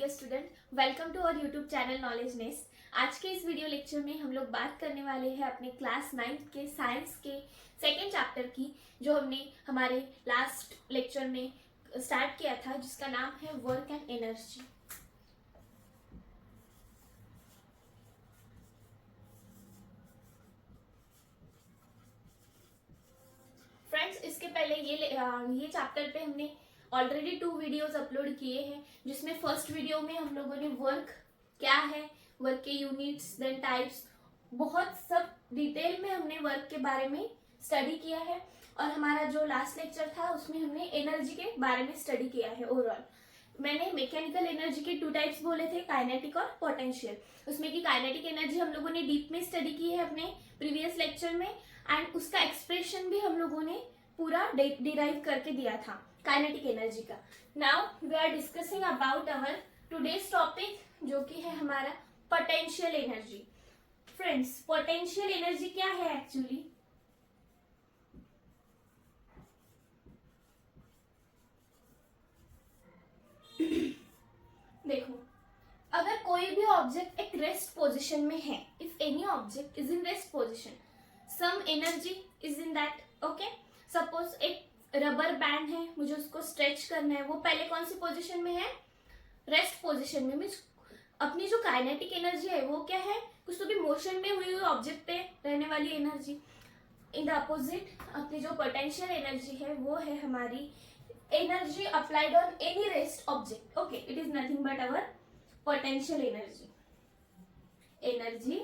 Dear student, welcome to our YouTube channel knowledge nest. आज के इस वीडियो लेक्चर में हम लोग बात करने वाले हैं अपने क्लास 9th के साइंस के सेकेंड चैप्टर की, जो हमने हमारे लास्ट लेक्चर में स्टार्ट किया था, जिसका नाम है वर्क एंड एनर्जी। फ्रेंड्स, इसके पहले ये चैप्टर पे हमने ऑलरेडी 2 वीडियोस अपलोड किए हैं, जिसमें फर्स्ट वीडियो में हम लोगों ने वर्क क्या है, वर्क के यूनिट्स, देन टाइप्स, बहुत सब डिटेल में हमने वर्क के बारे में स्टडी किया है। और हमारा जो लास्ट लेक्चर था उसमें हमने एनर्जी के बारे में स्टडी किया है। ओवरऑल मैंने मैकेनिकल एनर्जी के 2 टाइप्स बोले थे, काइनेटिक और पोटेंशियल। उसमें की काइनेटिक एनर्जी हम लोगों ने डीप में स्टडी की है अपने प्रीवियस लेक्चर में, एंड उसका एक्सप्रेशन भी हम लोगों ने पूरा डिराइव करके दिया था काइनेटिक एनर्जी का। Now we are discussing about our today's topic, जो कि है हमारा potential energy. Friends, potential energy क्या है एक्चुअली? देखो, अगर कोई भी ऑब्जेक्ट एक रेस्ट पोजीशन में है, if any object is in rest position, some energy is in that. Okay, suppose एक रबर बैंड है, मुझे उसको स्ट्रेच करना है, वो पहले कौन सी पोजीशन में है? रेस्ट पोजीशन में। मीन्स अपनी जो काइनेटिक एनर्जी है वो क्या है? कुछ तो भी मोशन में हुई ऑब्जेक्ट पे रहने वाली एनर्जी। इन द अपोजिट, अपनी जो पोटेंशियल एनर्जी है वो है हमारी energy applied on any rest object. Okay, it is nothing but our potential energy. Energy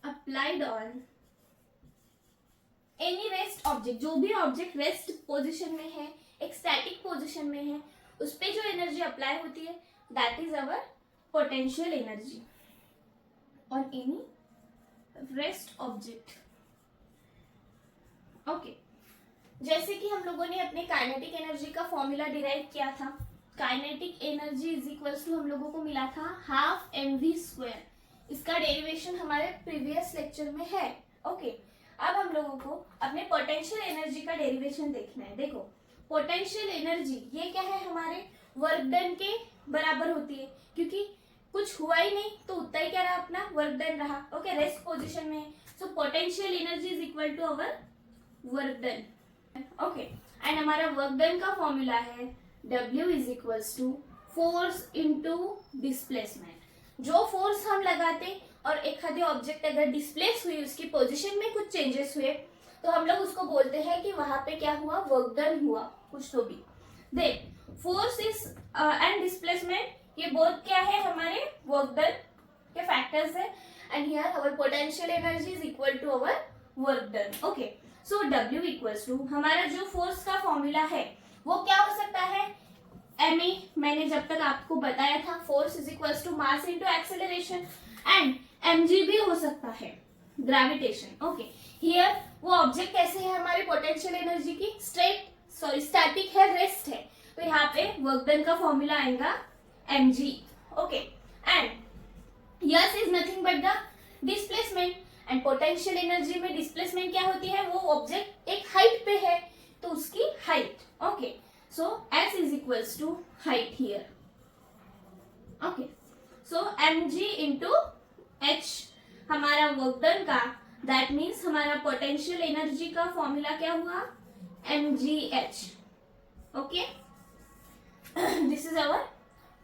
applied on any rest object, जो भी ऑब्जेक्ट रेस्ट पोजीशन में है, एक स्टैटिक पोजीशन में है, उस पे जो एनर्जी अप्लाई होती है, that is our potential energy on any rest object. Okay, जैसे कि हम लोगों ने अपने काइनेटिक एनर्जी का फॉर्मूला डिराइव किया था। Kinetic energy is equals to हम लोगों को मिला था हाफ mv²। इसका डेरिवेशन हमारे प्रीवियस लेक्चर में है। ओके, अब हम लोगों को अपने पोटेंशियल एनर्जी का डेरिवेशन देखना है। देखो, पोटेंशियल एनर्जी ये क्या है? हमारे वर्क डन के बराबर होती है, क्योंकि कुछ हुआ ही नहीं तो उतना ही क्या रहा? अपना वर्क डन रहा। ओके, रेस्ट पोजीशन में है, so potential energy is equal to our work done. Okay, and हमारा वर्क डन का फॉर्मूला है W is equals to force into displacement. जो फोर्स हम लगाते और एक आधे ऑब्जेक्ट अगर डिस्प्लेस हुई, उसकी पोजीशन में कुछ चेंजेस हुए, तो हम लोग उसको बोलते हैं कि वहां पे क्या हुआ? वर्क डन हुआ कुछ तो भी। Then force is and displacement, ये बोथ क्या है? हमारे वर्क डन के फैक्टर्स है, and here our potential energy is equal to our work done. Okay, so W equals to हमारा जो फोर्स का फॉर्मूला है वो क्या हो सकता है? ma, मैंने जब तक आपको बताया था, force is equals to mass into acceleration, and mg भी हो सकता है, ग्रेविटेशन। ओके, हियर वो ऑब्जेक्ट कैसे है हमारे पोटेंशियल एनर्जी की? स्टैटिक है, रेस्ट है, तो यहाँ पे वर्क डन का फॉर्मूला आएगा mg। Okay, and yes is nothing but the displacement, and potential energy में डिस्प्लेसमेंट क्या होती है? वो ऑब्जेक्ट एक हाइट पे है तो उसकी height. Okay, so s is equals to height here. Okay, so mg into h हमारा वर्क डन का, दैट मीन्स हमारा पोटेंशियल एनर्जी का फॉर्मूला क्या हुआ? mgh। Okay, this is our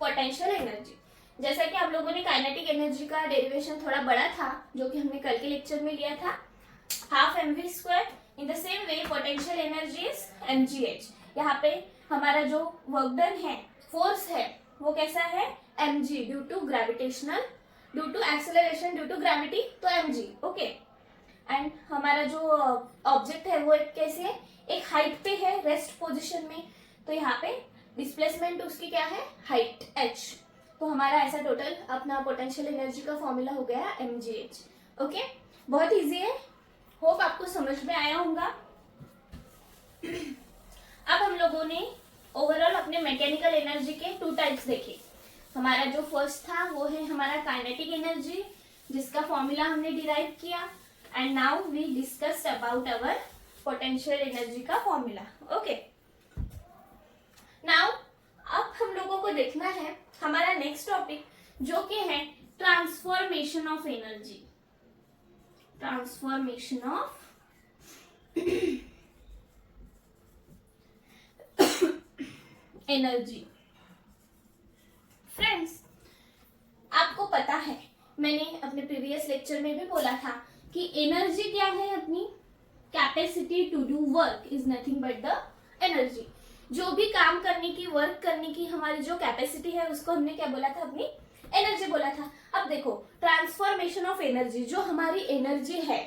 potential energy. जैसा कि आप लोगों ने काइनेटिक एनर्जी का डेरिवेशन थोड़ा बड़ा था, जो कि हमने कल के लेक्चर में लिया था, half mv²। In the same way potential energy is mgh। यहाँ पे हमारा जो वर्क डन है, फोर्स है, वो कैसा है? mg, due to gravitational, due to acceleration, due to gravity, तो mg। ओके, एंड हमारा जो ऑब्जेक्ट है वो एक कैसे है? एक हाइट पे है, रेस्ट पोजीशन में, तो यहाँ पे डिस्प्लेसमेंट उसकी क्या है? Height h। तो हमारा ऐसा टोटल अपना पोटेंशियल एनर्जी का फॉर्मूला हो गया mgh। ओके, बहुत इजी है, होप आपको समझ में आया होगा। अब हम लोगों ने ओवरऑल अपने मैकेनिकल एनर्जी के 2 टाइप्स देखे। हमारा जो फर्स्ट था वो है हमारा काइनेटिक एनर्जी, जिसका फॉर्मूला हमने डिराइव किया, and now we discussed about our potential energy का फॉर्मूला। ओके, नाउ अब हम लोगों को देखना है हमारा नेक्स्ट टॉपिक, जो कि है transformation of energy. Transformation of energy. Friends, आपको पता है, मैंने अपने प्रीवियस लेक्चर में भी बोला था कि एनर्जी क्या है, अपनी capacity to do work is nothing but the energy. जो भी काम करने की, वर्क करने की हमारी जो कैपेसिटी है उसको हमने क्या बोला था, अपनी एनर्जी बोला था। अब देखो, ट्रांसफॉर्मेशन ऑफ एनर्जी, जो हमारी एनर्जी है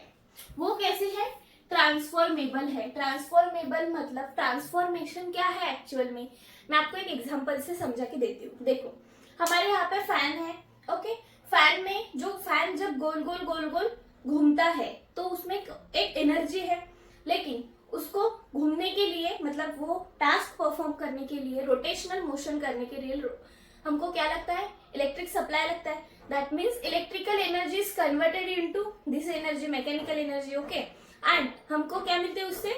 वो कैसी है, ट्रांसफॉर्मेबल है। ट्रांसफॉर्मेबल मतलब ट्रांसफॉर्मेशन क्या है एक्चुअल में, मैं आपको एक एग्जांपल से समझा के देती हूँ। देखो, हमारे यहाँ पे फैन है, ओके। फैन में जो फैन जब गोल गोल गोल गोल घूमता है तो उसमें एक एनर्जी है, लेकिन उसको घूमने के लिए, मतलब वो टास्क परफॉर्म करने के लिए, रोटेशनल मोशन करने के लिए हमको क्या लगता है, इलेक्ट्रिक सप्लाई लगता है। That means electrical energy is converted into this energy, mechanical energy, okay. And हमको क्या मिलती है उससे,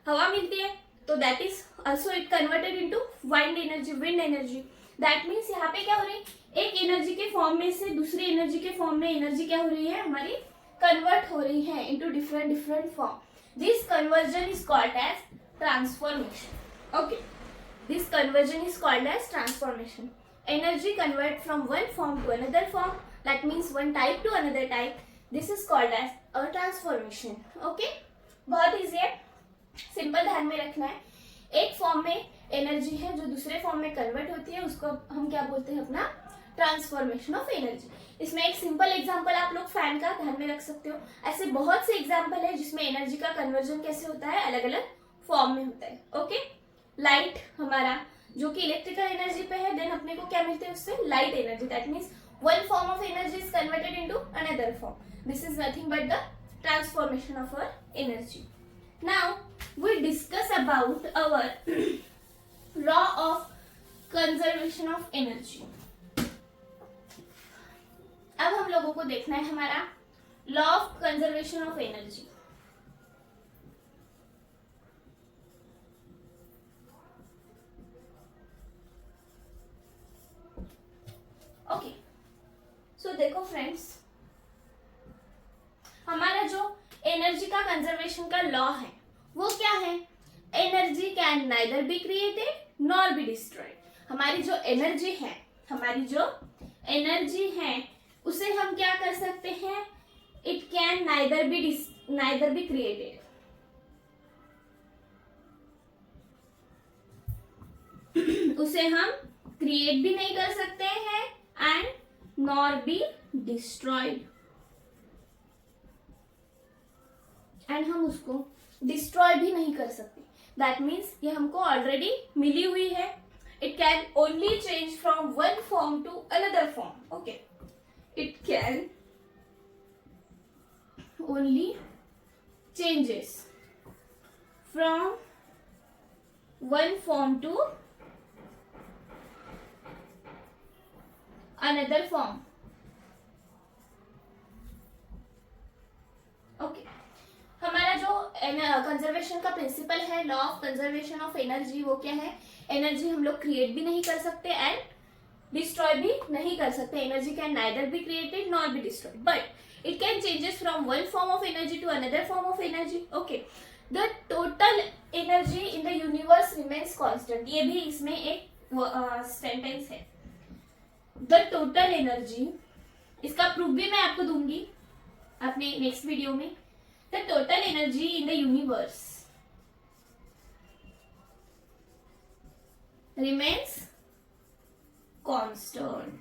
हवा मिलती है, तो that is also it converted into wind energy, wind energy. That means यहाँ पे क्या हो रही है, एक एनर्जी के फॉर्म में से दूसरी एनर्जी के फॉर्म में एनर्जी क्या हो रही है, हमारी कन्वर्ट हो रही है into different different form. This conversion is called as transformation, okay. This conversion is called as transformation. Energy convert from one form to another form, that means one type to another type, this is called as a transformation, okay. बहुत easy है, simple ध्यान में रखना है। एक form में energy है जो दूसरे फॉर्म में कन्वर्ट होती है, उसको हम क्या बोलते हैं, अपना ट्रांसफॉर्मेशन ऑफ एनर्जी। इसमें एक सिंपल एग्जांपल आप लोग फैन का ध्यान में रख सकते हो। ऐसे बहुत से एग्जांपल है जिसमें एनर्जी का कन्वर्जन कैसे होता है, अलग अलग फॉर्म में होता है, ओके। लाइट हमारा जो कि इलेक्ट्रिकल एनर्जी पे है, देन अपने को क्या मिलते हैं उससे, light energy. That means one form of energy is converted into another form. This is nothing but the transformation of our energy. Now we discuss about our law of conservation of energy. अब हम लोगों को देखना है हमारा law of conservation of energy. Okay, so देखो friends, हमारा जो एनर्जी का कंजर्वेशन का लॉ है वो क्या है, energy can neither be created nor be destroyed. हमारी जो एनर्जी है, हमारी जो एनर्जी है उसे हम क्या कर सकते हैं, it can neither be created, उसे हम क्रिएट भी नहीं कर सकते हैं and nor be destroyed, and हम उसको डिस्ट्रॉय भी नहीं कर सकते। दैट मीन्स ये हमको ऑलरेडी मिली हुई है। It can only change from one form to another form, okay. It can only changes from one form to another form, okay. हमारा जो कंजर्वेशन का प्रिंसिपल है, law of conservation of energy, वो क्या है, एनर्जी हम लोग क्रिएट भी नहीं कर सकते एंड डिस्ट्रॉय भी नहीं कर सकते। Energy can neither be created nor be destroyed, but it can changes from one form of energy to another form of energy, okay. The total energy in the universe remains constant, ये भी इसमें एक sentence है। The total energy, इसका proof भी मैं आपको दूंगी अपने नेक्स्ट वीडियो में। The total energy in the universe remains constant.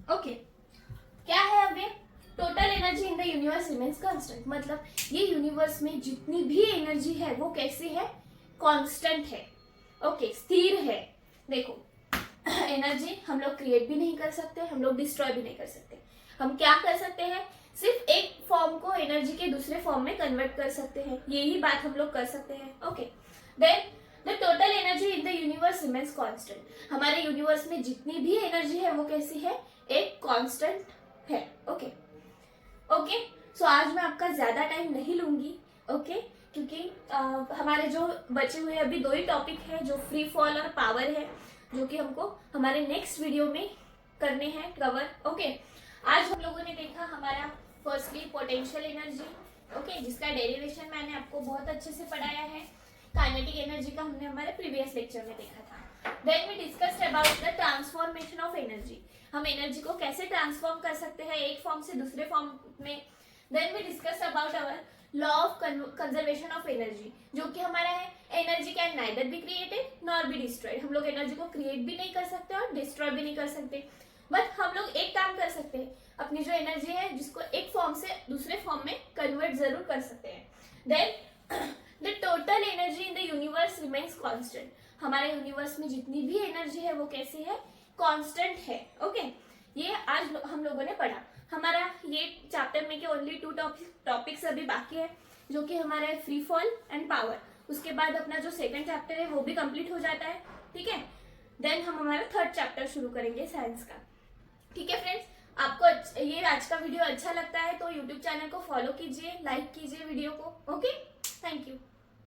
Okay, क्या है अब ये total energy in the universe remains constant, मतलब ये यूनिवर्स में जितनी भी एनर्जी है वो कैसी है, कांस्टेंट है, ओके, स्थिर है। देखो, एनर्जी हम लोग क्रिएट भी नहीं कर सकते, हम लोग डिस्ट्रॉय भी नहीं कर सकते। हम क्या कर सकते हैं, सिर्फ एक फॉर्म को एनर्जी के दूसरे फॉर्म में कन्वर्ट कर सकते हैं, यही बात हम लोग कर सकते हैं, okay. Then the total energy in the universe remains constant. हमारे यूनिवर्स में जितनी भी एनर्जी है वो कैसी है, एक कांस्टेंट है, ओके। ओके, सो आज मैं आपका ज्यादा टाइम नहीं लूंगी, ओके, क्योंकि हमारे जो बचे हुए अभी 2 ही टॉपिक है, जो फ्री फॉल और पावर है, जो कि हमको हमारे नेक्स्ट वीडियो में करने हैं कवर। ओके, आज हम लोगों ने देखा हमारा फर्स्टली पोटेंशियल एनर्जी, ओके, जिसका डेरिवेशन मैंने आपको बहुत अच्छे से पढ़ाया है। काइनेटिक एनर्जी का हमने हमारे प्रीवियस लेक्चर में देखा था। Then we discussed about the transformation of energy, हम एनर्जी को कैसे ट्रांसफॉर्म कर सकते हैं एक फॉर्म से दूसरे फॉर्म में। Then we discuss about our law of conservation of energy, जो कि हमारा है energy can neither be created nor be destroyed. हम लोग एनर्जी को क्रिएट भी नहीं कर सकते और डिस्ट्रॉय भी नहीं कर सकते, बट हम लोग एक काम कर सकते हैं, अपनी जो एनर्जी है जिसको एक फॉर्म से दूसरे फॉर्म में कन्वर्ट जरूर कर सकते हैं। Then the total energy in the universe remains constant, हमारे यूनिवर्स में जितनी भी एनर्जी है वो कैसी है, कांस्टेंट है। ओके, ये आज हम लोगों ने पढ़ा। हमारा ये चैप्टर में के ओनली 2 टॉपिक्स अभी बाकी है, जो कि हमारे फ्री फॉल एंड पावर। उसके बाद अपना जो सेकंड चैप्टर है वो भी कंप्लीट हो जाता है, ठीक है। देन हम हमारा थर्ड चैप्टर शुरू करेंगे साइंस का, ठीक है फ्रेंड्स। आपको ये आज का वीडियो अच्छा लगता है तो यूट्यूब चैनल को फॉलो कीजिए, लाइक कीजिए वीडियो को। Okay, thank you.